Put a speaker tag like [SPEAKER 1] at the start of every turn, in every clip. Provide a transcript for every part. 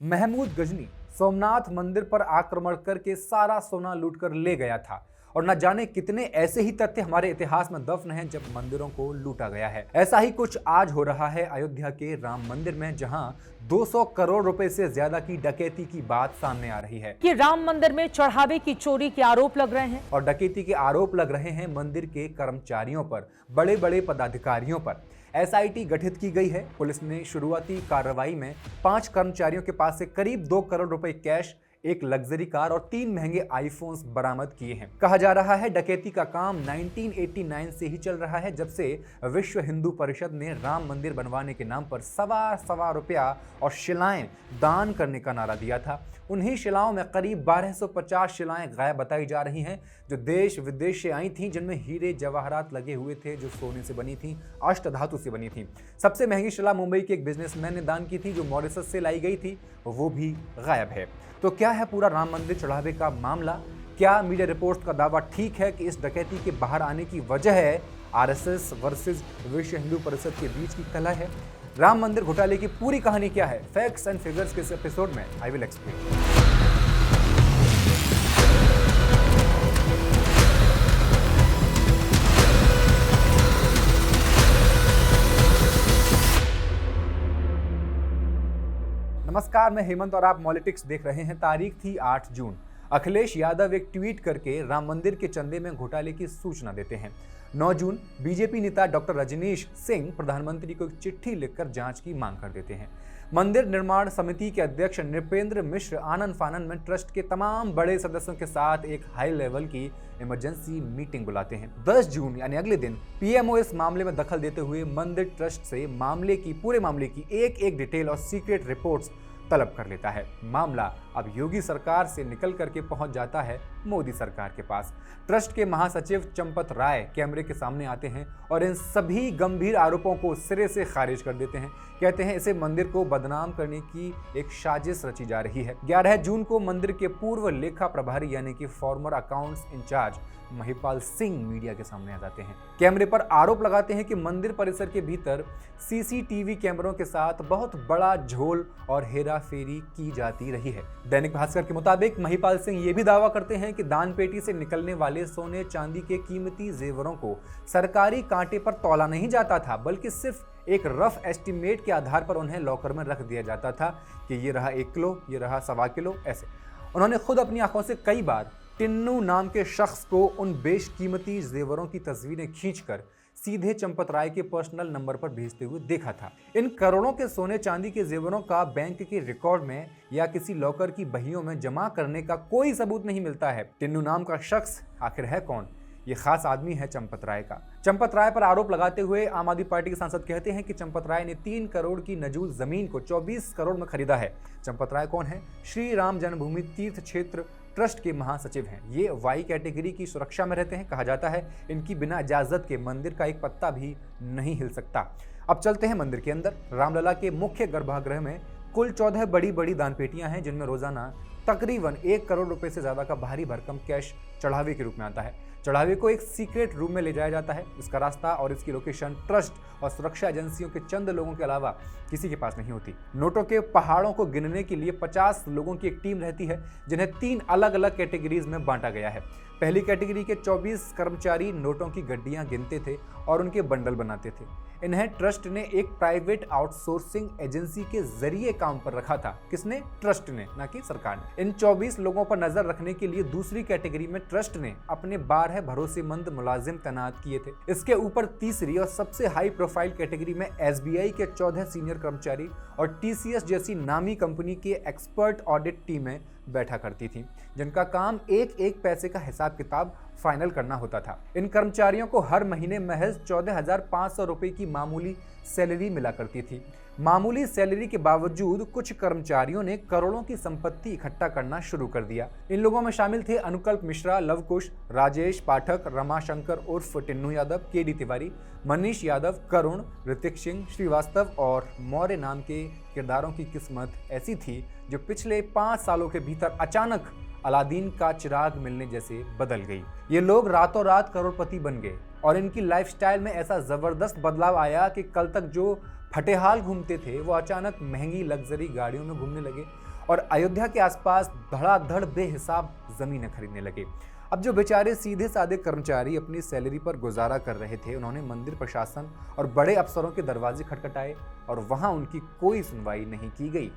[SPEAKER 1] महमूद गजनी सोमनाथ मंदिर पर आक्रमण करके सारा सोना लूटकर ले गया था और न जाने कितने ऐसे ही तथ्य हमारे इतिहास में दफन हैं जब मंदिरों को लूटा गया है। ऐसा ही कुछ आज हो रहा है अयोध्या के राम मंदिर में, जहां 200 करोड़ रुपए से ज्यादा की डकैती की बात सामने आ रही है।
[SPEAKER 2] कि राम मंदिर में चढ़ावे की चोरी के आरोप लग रहे हैं
[SPEAKER 1] और डकैती के आरोप लग रहे हैं मंदिर के कर्मचारियों पर, बड़े बड़े पदाधिकारियों पर। एसआईटी गठित की गई है। पुलिस ने शुरुआती कार्रवाई में 5 कर्मचारियों के पास से करीब 2 करोड़ रुपए कैश, एक लग्जरी कार और 3 महंगे आईफोन्स बरामद किए हैं। कहा जा रहा है डकैती का काम 1989 से ही चल रहा है, जब से विश्व हिंदू परिषद ने राम मंदिर बनवाने के नाम पर सवा रुपया और शिलाएं दान करने का नारा दिया था। उन्हीं शिलाओं में करीब 1250 शिलाएं गायब बताई जा रही हैं, जो देश विदेश से आई थीं, जिनमें हीरे जवाहरात लगे हुए थे, जो सोने से बनी थी, अष्टधातु से बनी थी। सबसे महंगी शिला मुंबई के एक बिजनेसमैन ने दान की थी, जो मॉरिशस से लाई गई थी, वो भी गायब है। तो क्या है पूरा राम मंदिर चढ़ावे का मामला? क्या मीडिया रिपोर्ट्स का दावा ठीक है कि इस डकैती के बाहर आने की वजह है आरएसएस वर्सेस विश्व हिंदू परिषद के बीच की कलह है? राम मंदिर घोटाले की पूरी कहानी क्या है? फैक्ट्स एंड फिगर्स के इस एपिसोड में आई विल एक्सप्लेन। नमस्कार, मैं हेमंत और आप मॉलिटिक्स देख रहे हैं। तारीख थी 8 जून। अखिलेश यादव एक ट्वीट करके राम मंदिर के चंदे में घोटाले की सूचना देते हैं। 9 जून बीजेपी नेता डॉक्टर रजनीश सिंह प्रधानमंत्री को एक चिट्ठी लिखकर जांच की मांग कर देते हैं। मंदिर निर्माण समिति के अध्यक्ष नृपेंद्र मिश्र आनन फानन में ट्रस्ट के तमाम बड़े सदस्यों के साथ एक हाई लेवल की इमरजेंसी मीटिंग बुलाते हैं। 10 जून यानी अगले दिन पीएमओ इस मामले में दखल देते हुए मंदिर ट्रस्ट से पूरे मामले की एक डिटेल और सीक्रेट रिपोर्ट्स तलब कर लेता है। मामला अब योगी सरकार से निकल करके पहुंच जाता है मोदी सरकार के पास। ट्रस्ट के महासचिव चंपत राय कैमरे के सामने आते हैं और इन सभी गंभीर आरोपों को सिरे से खारिज कर देते हैं। कहते हैं इसे मंदिर को बदनाम करने की एक साजिश रची जा रही है। 11 जून को मंदिर के पूर्व लेखा प्रभारी यानी कि former accounts in charge Mahipal Singh media के सामने आ जाते हैं। कैमरे पर आरोप लगाते हैं कि मंदिर परिसर के भीतर सीसीटीवी कैमरों के साथ बहुत बड़ा झोल और हेराफेरी की जाती रही है। दैनिक भास्कर के मुताबिक महिपाल सिंह ये भी दावा करते हैं कि दान पेटी से निकलने वाले सोने चांदी के कीमती जेवरों को सरकारी कांटे पर तौला नहीं जाता था, बल्कि सिर्फ एक रफ एस्टिमेट के आधार पर उन्हें लॉकर में रख दिया जाता था कि ये रहा 1 किलो, ये रहा 1.25 किलो, ऐसे। उन्होंने खुद अपनी आंखों से कई बार टिन्नू नाम के शख्स को उन बेशकीमती जेवरों की तस्वीरें खींचकर सीधे चंपत राय के पर्सनल नंबर पर भेजते हुए देखा था। इन करोड़ों के सोने चांदी के जेवरों का बैंक के रिकॉर्ड में या किसी लॉकर की बहियों में जमा करने का कोई सबूत नहीं मिलता है। टिन्नू नाम का शख्स आखिर है कौन? ये खास आदमी है चंपत राय का। चंपत राय पर आरोप लगाते हुए आम आदमी पार्टी के सांसद कहते हैं कि चंपत राय ने 3 करोड़ की नजूल जमीन को 24 करोड़ में खरीदा है। चंपत राय कौन है? श्री राम जन्मभूमि तीर्थ क्षेत्र ट्रस्ट के महासचिव हैं। ये वाई कैटेगरी की सुरक्षा में रहते हैं। कहा जाता है इनकी बिना इजाजत के मंदिर का एक पत्ता भी नहीं हिल सकता। अब चलते हैं मंदिर के अंदर। रामलला के मुख्य गर्भगृह में कुल 14 बड़ी दान पेटियां हैं, जिनमें रोजाना तकरीबन 1 करोड़ रुपए से ज्यादा का भारी भरकम कैश चढ़ावे के रूप में आता है। चढ़ावे को एक सीक्रेट रूम में ले जाया जाता है। इसका रास्ता और इसकी लोकेशन ट्रस्ट और सुरक्षा एजेंसियों के चंद लोगों के अलावा किसी के पास नहीं होती। नोटों के पहाड़ों को गिनने के लिए 50 लोगों की एक टीम रहती है, जिन्हें 3 अलग अलग कैटेगरीज में बांटा गया है। पहली कैटेगरी के 24 कर्मचारी नोटों की गड्डियां गिनते थे और उनके बंडल बनाते थे। इन्हें ट्रस्ट ने एक प्राइवेट आउटसोर्सिंग एजेंसी के जरिए काम पर रखा था। किसने? ट्रस्ट ने, ना कि सरकार ने। इन 24 लोगों पर नजर रखने के लिए दूसरी कैटेगरी में ट्रस्ट ने अपने 12 भरोसेमंद मुलाजिम तैनात किए थे। इसके ऊपर तीसरी और सबसे हाई प्रोफाइल कैटेगरी में एसबीआई के 14 सीनियर कर्मचारी और टीसीएस जैसी नामी कंपनी के एक्सपर्ट ऑडिट टीमें बैठा करती थी, जिनका काम एक पैसे का हिसाब किताब फाइनल करना होता था। इन कर्मचारियों को हर महीने महज 14,500 रुपए की मामूली सैलरी मिला करती थी। मामूली सैलरी के बावजूद कुछ कर्मचारियों ने करोड़ों की संपत्ति इकट्ठा करना शुरू कर दिया। इन लोगों में शामिल थे अनुकल्प मिश्रा, लवकुश, राजेश पाठक, रमाशंकर उर्फ टिन्नू यादव, केडी तिवारी, मनीष यादव, करुण, ऋतिक सिंह, श्रीवास्तव और मौर्य नाम के किरदारों की किस्मत ऐसी थी जो पिछले 5 सालों के भीतर अचानक अलादीन का चिराग मिलने जैसे बदल गई। ये लोग रातों रात करोड़पति बन गए और इनकी लाइफस्टाइल में ऐसा जबरदस्त बदलाव आया कि कल तक जो फटेहाल घूमते थे वो अचानक महंगी लग्जरी गाड़ियों में घूमने लगे और अयोध्या के आसपास धड़ाधड़ बेहिसाब जमीनें खरीदने लगे। अब जो बेचारे सीधे साधे कर्मचारी अपनी सैलरी पर गुजारा कर रहे थे, उन्होंने मंदिर प्रशासन और बड़े अफसरों के दरवाजे खटखटाए और वहां उनकी कोई सुनवाई नहीं की गई।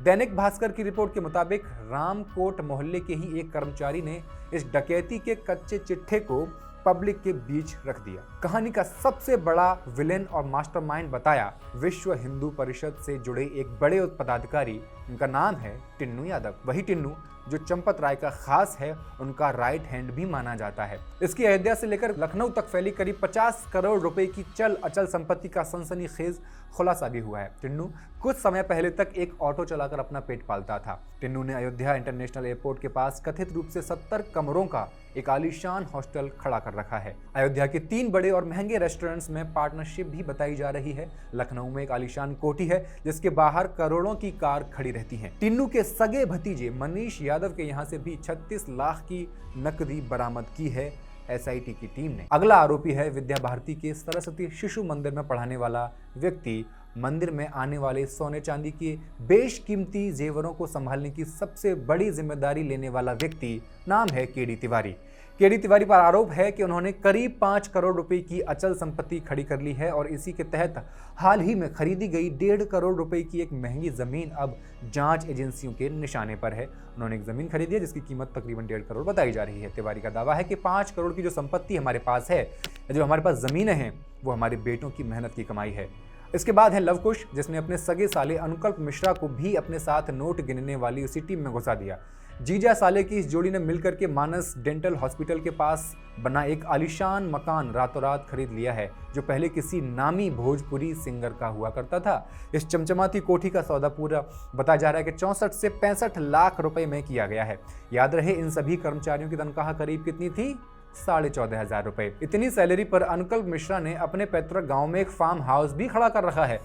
[SPEAKER 1] दैनिक भास्कर की रिपोर्ट के मुताबिक रामकोट मोहल्ले के ही एक कर्मचारी ने इस डकैती के कच्चे चिट्ठे को पब्लिक के बीच रख दिया। कहानी का सबसे बड़ा विलेन और मास्टरमाइंड बताया विश्व हिंदू परिषद से जुड़े एक बड़े पदाधिकारी, उनका नाम है टिन्नू यादव। वही टिन्नू जो चंपत राय का खास है, उनका राइट हैंड भी माना जाता है। इसकी अयोध्या से लेकर लखनऊ तक फैली करीब 50 करोड़ रुपए की चल अचल संपत्ति का सनसनीखेज खुलासा भी हुआ है। टिन्नू कुछ समय पहले तक एक ऑटो चलाकर अपना पेट पालता था। टिन्नू ने अयोध्या इंटरनेशनल एयरपोर्ट के पास कथित रूप से 70 कमरों का एक आलीशान हॉस्टल खड़ा कर रखा है। अयोध्या के 3 बड़े और महंगे रेस्टोरेंट्स में पार्टनरशिप भी बताई जा रही है। लखनऊ में एक आलीशान कोठी है जिसके बाहर करोड़ों की कार खड़ी रहती है। टिन्नू के सगे भतीजे मनीष यादव के यहाँ से भी 36 लाख की नकदी बरामद की है एसआईटी की टीम ने। अगला आरोपी है विद्या भारती के सरस्वती शिशु मंदिर में पढ़ाने वाला व्यक्ति। मंदिर में आने वाले सोने चांदी के बेशकीमती जेवरों को संभालने की सबसे बड़ी जिम्मेदारी लेने वाला व्यक्ति नाम है केडी तिवारी। केडी तिवारी पर आरोप है कि उन्होंने करीब 5 करोड़ रुपए की अचल संपत्ति खड़ी कर ली है और इसी के तहत हाल ही में खरीदी गई 1.5 करोड़ रुपए की एक महंगी जमीन अब जांच एजेंसियों के निशाने पर है। उन्होंने एक जमीन खरीदी है जिसकी कीमत तकरीबन 1.5 करोड़ बताई जा रही है। तिवारी का दावा है कि 5 करोड़ की जो संपत्ति हमारे पास है, जो हमारे पास जमीनें हैं, वो हमारे बेटों की मेहनत की कमाई है। इसके बाद है लवकुश, जिसने अपने सगे साले अनुकल्प मिश्रा को भी अपने साथ नोट गिनने वाली उसी टीम में घुसा दिया। जीजा साले की इस जोड़ी ने मिलकर के मानस डेंटल हॉस्पिटल के पास बना एक आलीशान मकान रातों रात खरीद लिया है, जो पहले किसी नामी भोजपुरी सिंगर का हुआ करता था। इस चमचमाती कोठी का सौदा पूरा बताया जा रहा है कि 64 से 65 लाख रुपए में किया गया है। याद रहे, इन सभी कर्मचारियों की तनख्वाह करीब कितनी थी? 14,500 रुपए। इतनी सैलरी पर अनुकल्प मिश्रा ने अपने पैतृक गांव में एक फार्म हाउस भी खड़ा कर रखा है।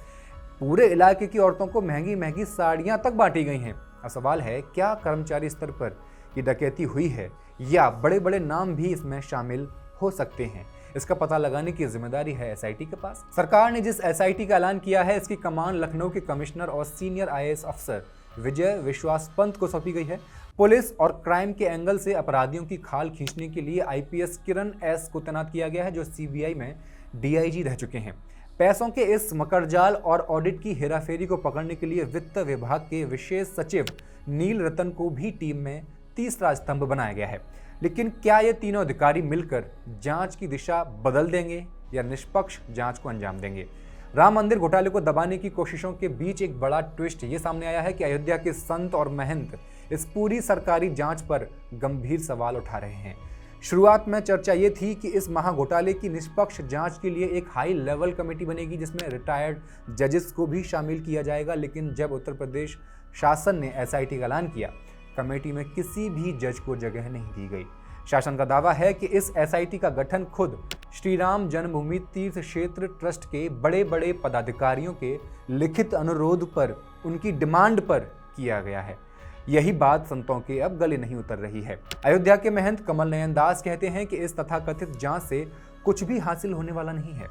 [SPEAKER 1] पूरे इलाके की औरतों को महंगी महंगी साड़ियां तक बांटी गई हैं। अब सवाल है, क्या कर्मचारी स्तर पर ये डकैती हुई है या बड़े बड़े नाम भी इसमें शामिल हो सकते हैं? इसका पता लगाने की जिम्मेदारी है एसआईटी के पास। सरकार ने जिस एसआईटी का ऐलान किया है, इसकी कमान लखनऊ के कमिश्नर और सीनियर आईएएस अफसर विजय विश्वास पंत को सौंपी गई है। पुलिस और क्राइम के एंगल से अपराधियों की खाल खींचने के लिए आईपीएस किरण एस को तैनात किया गया है, जो सीबीआई में डीआईजी रह चुके हैं। पैसों के इस मकरजाल और ऑडिट की हेराफेरी को पकड़ने के लिए वित्त विभाग के विशेष सचिव नील रतन को भी टीम में तीसरा स्तंभ बनाया गया है। लेकिन क्या ये तीनों अधिकारी मिलकर जांच की दिशा बदल देंगे या निष्पक्ष जांच को अंजाम देंगे? राम मंदिर घोटाले को दबाने की कोशिशों के बीच एक बड़ा ट्विस्ट ये सामने आया है कि अयोध्या के संत और महंत इस पूरी सरकारी जांच पर गंभीर सवाल उठा रहे हैं। शुरुआत में चर्चा ये थी कि इस महाघोटाले की निष्पक्ष जांच के लिए एक हाई लेवल कमेटी बनेगी जिसमें रिटायर्ड जजेस को भी शामिल किया जाएगा। लेकिन जब उत्तर प्रदेश शासन ने एसआईटी का ऐलान किया, कमेटी में किसी भी जज को जगह नहीं दी गई। शासन का दावा है कि इस एसआईटी का गठन खुद श्री राम जन्मभूमि तीर्थ क्षेत्र ट्रस्ट के बड़े बड़े पदाधिकारियों के लिखित अनुरोध पर, उनकी डिमांड पर किया गया है। यही बात संतों के अब गले नहीं उतर रही है। अयोध्या के महंत कमल नयन दास कहते हैं कि इस तथाकथित जांच से कुछ भी हासिल होने वाला नहीं है।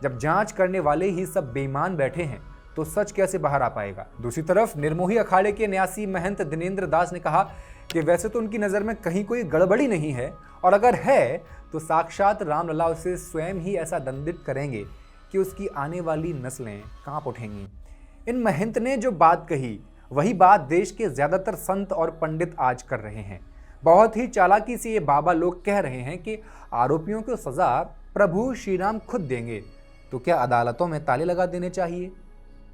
[SPEAKER 1] जब जांच करने वाले ही सब बेईमान बैठे हैं तो सच कैसे बाहर आ पाएगा? दूसरी तरफ निर्मोही अखाड़े के न्यासी महंत दिनेंद्र दास ने कहा कि वैसे तो उनकी नज़र में कहीं कोई गड़बड़ी नहीं है, और अगर है तो साक्षात रामलला उसे स्वयं ही ऐसा दंडित करेंगे कि उसकी आने वाली नस्लें कांप उठेंगी। इन महंत ने जो बात कही, वही बात देश के ज्यादातर संत और पंडित आज कर रहे हैं। बहुत ही चालाकी से ये बाबा लोग कह रहे हैं कि आरोपियों को सजा प्रभु श्री राम खुद देंगे, तो क्या अदालतों में ताले लगा देने चाहिए?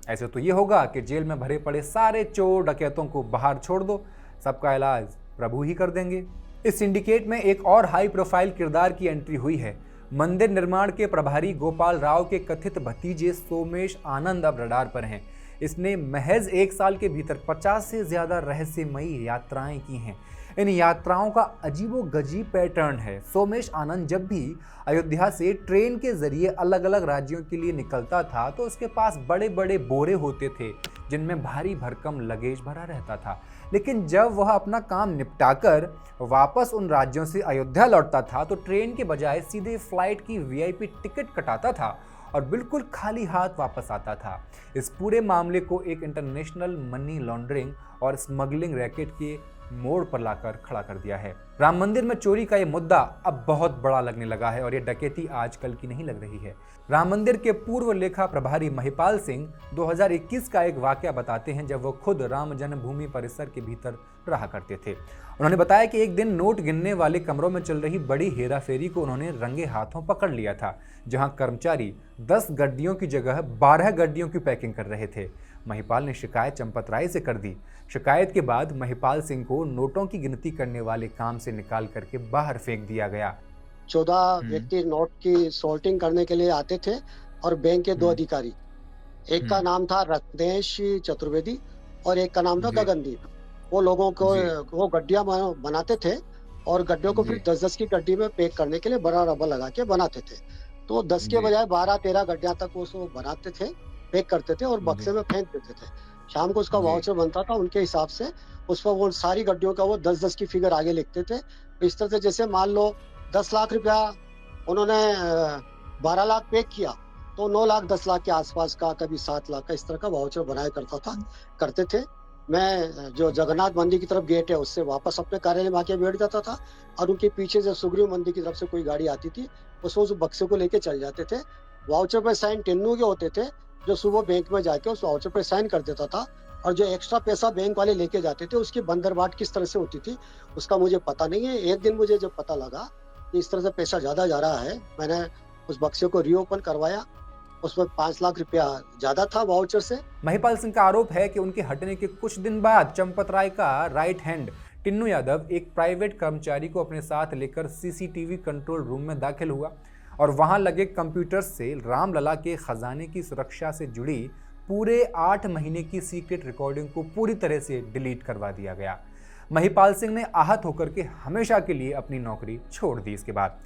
[SPEAKER 1] ऐसे तो ये होगा कि जेल में भरे पड़े सारे चोर डकैतों को बाहर छोड़ दो, सबका इलाज प्रभु ही कर देंगे। इस सिंडिकेट में एक और हाई प्रोफाइल किरदार की एंट्री हुई है। मंदिर निर्माण के प्रभारी गोपाल राव के कथित भतीजे सोमेश आनंद अब रडार पर हैं। इसने महज 1 साल के भीतर 50 से ज्यादा रहस्यमयी यात्राएं की हैं। इन यात्राओं का अजीबोगरीब पैटर्न है। सोमेश आनंद जब भी अयोध्या से ट्रेन के जरिए अलग अलग राज्यों के लिए निकलता था तो उसके पास बड़े बड़े बोरे होते थे जिनमें भारी भरकम लगेज भरा रहता था। लेकिन जब वह अपना काम निपटाकर वापस उन राज्यों से अयोध्या लौटता था तो ट्रेन के बजाय सीधे फ्लाइट की वीआईपी टिकट कटाता था और बिल्कुल खाली हाथ वापस आता था। इस पूरे मामले को एक इंटरनेशनल मनी लॉन्ड्रिंग और स्मगलिंग रैकेट के मोड़ पर लाकर खड़ा कर दिया है। राम मंदिर में चोरी का ये मुद्दा अब बहुत बड़ा लगने लगा है और ये डकैती आजकल की नहीं लग रही है। राम मंदिर के पूर्व लेखा प्रभारी महिपाल सिंह 2021 का एक वाकया बताते हैं जब वो खुद राम जन्मभूमि परिसर के भीतर रहा करते थे। उन्होंने बताया कि एक दिन नोट गिनने वाले कमरों में चल रही बड़ी हेराफेरी को उन्होंने रंगे हाथों पकड़ लिया था, जहां कर्मचारी 10 गड्डियों की जगह 12 गड्डियों की पैकिंग कर रहे थे। महिपाल ने शिकायत चंपत राय से कर दी। शिकायत के बाद महिपाल सिंह को नोटों की गिनती करने वाले काम से निकाल करके बाहर फेंक दिया गया।
[SPEAKER 3] 14 व्यक्ति नोट की सॉर्टिंग करने के लिए आते थे और बैंक के 2 अधिकारी, एक का नाम था रत्नेश चतुर्वेदी और एक का नाम था गगनदीप। वो लोगों को वो गड्डियां बनाते थे और गड्डियों को फिर 10-10 की गड्डी में पैक करने के लिए बड़ा रबर लगा के बनाते थे। तो 10 के बजाय 12-13 गड्डियां तक वो बनाते थे, पैक करते थे और बक्से में फेंक देते थे। शाम को उसका वाउचर बनता था, उनके हिसाब से उस पर वो सारी गड्डियों का वो 10-10 की फिगर आगे लिखते थे। इस तरह से जैसे मान लो 10 लाख रुपया उन्होंने 12 लाख पैक किया तो 9 लाख 10 लाख के आसपास का, कभी 7 लाख का, इस तरह का वाउचर बनाया करते थे। मैं जो जगन्नाथ मंदिर की तरफ गेट है उससे वापस अपने कार्यालय में आके बैठ जाता था और उनके पीछे से सुग्रीव मंदिर की तरफ से कोई गाड़ी आती थी उसमें उस बक्से को लेके चल जाते थे। वाउचर पे साइन टेन्नू के होते थे जो सुबह बैंक में जाके उस वाउचर पे साइन कर देता था और जो एक्स्ट्रा पैसा बैंक वाले लेके जाते थे उसकी बंदरबाट किस तरह से होती थी उसका मुझे पता नहीं है। एक दिन मुझे जब पता लगा कि इस तरह से पैसा ज्यादा जा रहा है, मैंने उस बक्से को रीओपन करवाया, उसमें 5 लाख रुपया ज्यादा था वाउचर से।
[SPEAKER 1] महिपाल सिंह का आरोप है कि उनके हटने के कुछ दिन बाद चंपत राय का राइट हैंड टिन्नू यादव एक प्राइवेट कर्मचारी को अपने साथ लेकर सीसीटीवी कंट्रोल रूम में दाखिल हुआ और वहां लगे कंप्यूटर से रामलला के खजाने की सुरक्षा से जुड़ी पूरे 8 महीने की सीक्रेट रिकॉर्डिंग को पूरी तरह से डिलीट करवा दिया गया। महिपाल सिंह ने आहत होकर के हमेशा के लिए अपनी नौकरी छोड़ दी। इसके बाद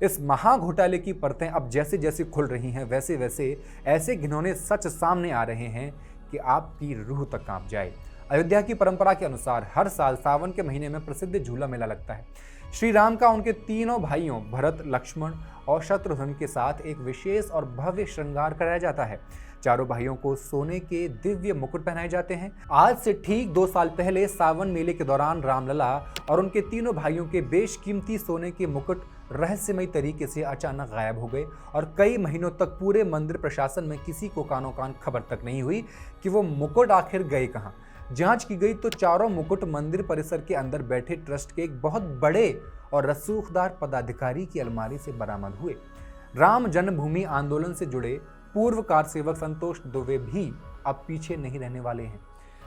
[SPEAKER 1] इस महा घोटाले की परतें अब जैसे जैसे खुल रही हैं वैसे वैसे ऐसे घिनौने सच सामने आ रहे हैं कि आपकी रूह तक कांप जाए। अयोध्या की परंपरा के अनुसार हर साल सावन के महीने में प्रसिद्ध झूला मेला लगता है। श्री राम का उनके तीनों भाइयों भरत, लक्ष्मण और शत्रुघ्न के साथ एक विशेष और भव्य श्रृंगार कराया जाता है। चारों भाइयों को सोने के दिव्य मुकुट पहनाए जाते हैं। आज से ठीक 2 साल पहले सावन मेले के दौरान रामलला और उनके तीनों भाइयों के बेशकीमती सोने के मुकुट रहस्यमयी तरीके से अचानक गायब हो गए और कई महीनों तक पूरे मंदिर प्रशासन में किसी को कानो कान खबर तक नहीं हुई कि वो मुकुट आखिर गए कहाँ। जांच की गई तो चारों मुकुट मंदिर परिसर के अंदर बैठे ट्रस्ट के एक बहुत बड़े और रसूखदार पदाधिकारी की अलमारी से बरामद हुए। राम जन्मभूमि आंदोलन से जुड़े पूर्व कारसेवक संतोष दुबे भी अब पीछे नहीं रहने वाले हैं।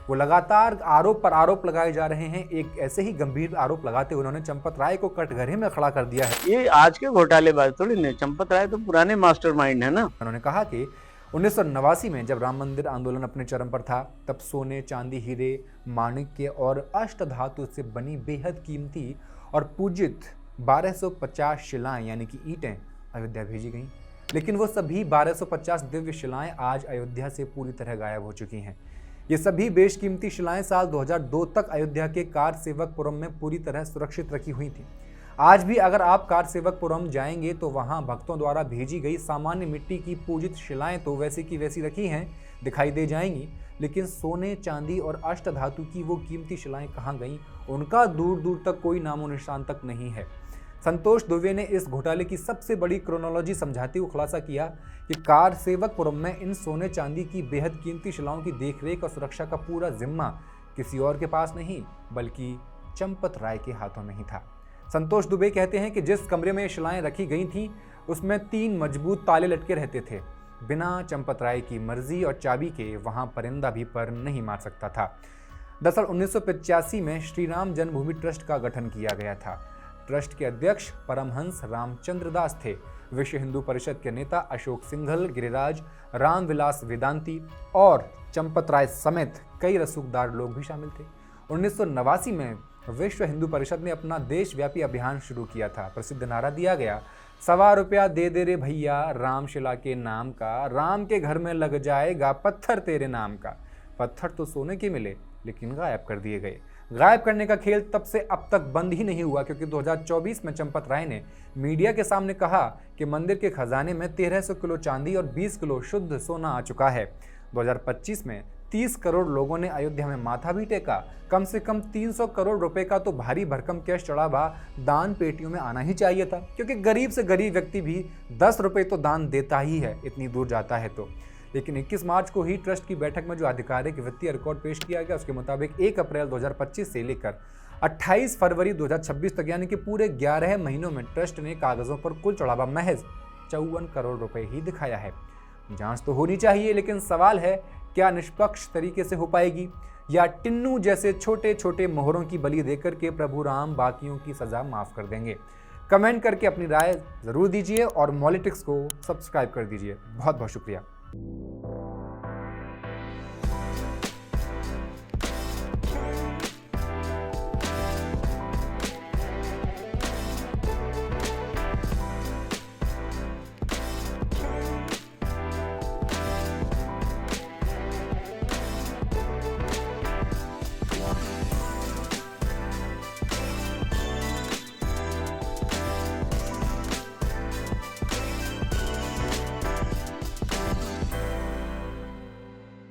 [SPEAKER 1] वो लगातार आरोप पर आरोप लगाए जा रहे हैं। एक ऐसे ही गंभीर आरोप लगाते हुए उन्होंने चंपत राय को कटघरे में खड़ा कर दिया है।
[SPEAKER 4] ये आज के घोटालेबाज थोड़ी नहीं, चंपत राय तो पुराने मास्टरमाइंड है ना।
[SPEAKER 1] उन्होंने कहा कि 1989 में जब राम मंदिर आंदोलन अपने चरम पर था तब सोने, चांदी, हीरे, माणिक्य और अष्टधातु से बनी बेहद कीमती और पूजित 1250 शिलाएं यानी कि ईंटें अयोध्या भेजी गईं। लेकिन वो सभी 1250 दिव्य शिलाएं आज अयोध्या से पूरी तरह गायब हो चुकी हैं। ये सभी बेशकीमती शिलाएं साल 2002 तक अयोध्या के कार सेवकपुरम में पूरी तरह सुरक्षित रखी हुई थी। आज भी अगर आप कार सेवकपुरम जाएंगे तो वहां भक्तों द्वारा भेजी गई सामान्य मिट्टी की पूजित शिलाएं तो वैसी की वैसी रखी हैं, दिखाई दे जाएंगी, लेकिन सोने, चांदी और अष्टधातु की वो कीमती शिलाएं कहाँ गईं, उनका दूर दूर तक कोई नामो निशान तक नहीं है। संतोष दुबे ने इस घोटाले की सबसे बड़ी क्रोनोलॉजी समझाते हुए खुलासा किया कि कार सेवकपुरम में इन सोने चांदी की बेहद कीमती शिलाओं की देखरेख और सुरक्षा का पूरा जिम्मा किसी और के पास नहीं बल्कि चंपत राय के हाथों में ही था। संतोष दुबे कहते हैं कि जिस कमरे में शिलाएं रखी गई थीं उसमें 3 मजबूत ताले लटके रहते थे। बिना चंपत राय की मर्जी और चाबी के वहां परिंदा भी पर नहीं मार सकता था। दरअसल 1985 में श्री राम जन्मभूमि ट्रस्ट का गठन किया गया था। ट्रस्ट के अध्यक्ष परमहंस रामचंद्र दास थे। विश्व हिंदू परिषद के नेता अशोक सिंघल, गिरिराज, रामविलास वेदांती और चंपत राय समेत कई रसूखदार लोग भी शामिल थे। 1989 में विश्व हिंदू परिषद ने अपना देशव्यापी अभियान शुरू किया था। प्रसिद्ध नारा दिया गया, 1.25 रुपया दे दे रे भैया रामशिला के नाम का, राम के घर में लग जाएगा पत्थर तेरे नाम का। पत्थर तो सोने के मिले लेकिन गायब कर दिए गए। गायब करने का खेल तब से अब तक बंद ही नहीं हुआ, क्योंकि 2024 में चंपत राय ने मीडिया के सामने कहा कि मंदिर के खजाने में 1300 किलो चांदी और 20 किलो शुद्ध सोना आ चुका है। 2025 में 30 करोड़ लोगों ने अयोध्या में माथा भी टेका। कम से कम 300 करोड़ रुपए का तो भारी भरकम कैश चढ़ावा दान पेटियों में आना ही चाहिए था, क्योंकि गरीब से गरीब व्यक्ति भी 10 रुपए तो दान देता ही है, इतनी दूर जाता है तो। लेकिन 21 मार्च को ही ट्रस्ट की बैठक में जो आधिकारिक वित्तीय रिकॉर्ड पेश किया गया, उसके मुताबिक 1 अप्रैल 2025 से लेकर 28 फरवरी 2026 तक, यानी कि पूरे 11 महीनों में ट्रस्ट ने कागजों पर कुल चढ़ावा महज 54 करोड़ रुपए ही दिखाया है। जांच तो होनी चाहिए, लेकिन सवाल है क्या निष्पक्ष तरीके से हो पाएगी, या टिन्नू जैसे छोटे छोटे मोहरों की बलि देकर के प्रभु राम बाकियों की सजा माफ कर देंगे। कमेंट करके अपनी राय जरूर दीजिए और मॉलिटिक्स को सब्सक्राइब कर दीजिए। बहुत बहुत शुक्रिया।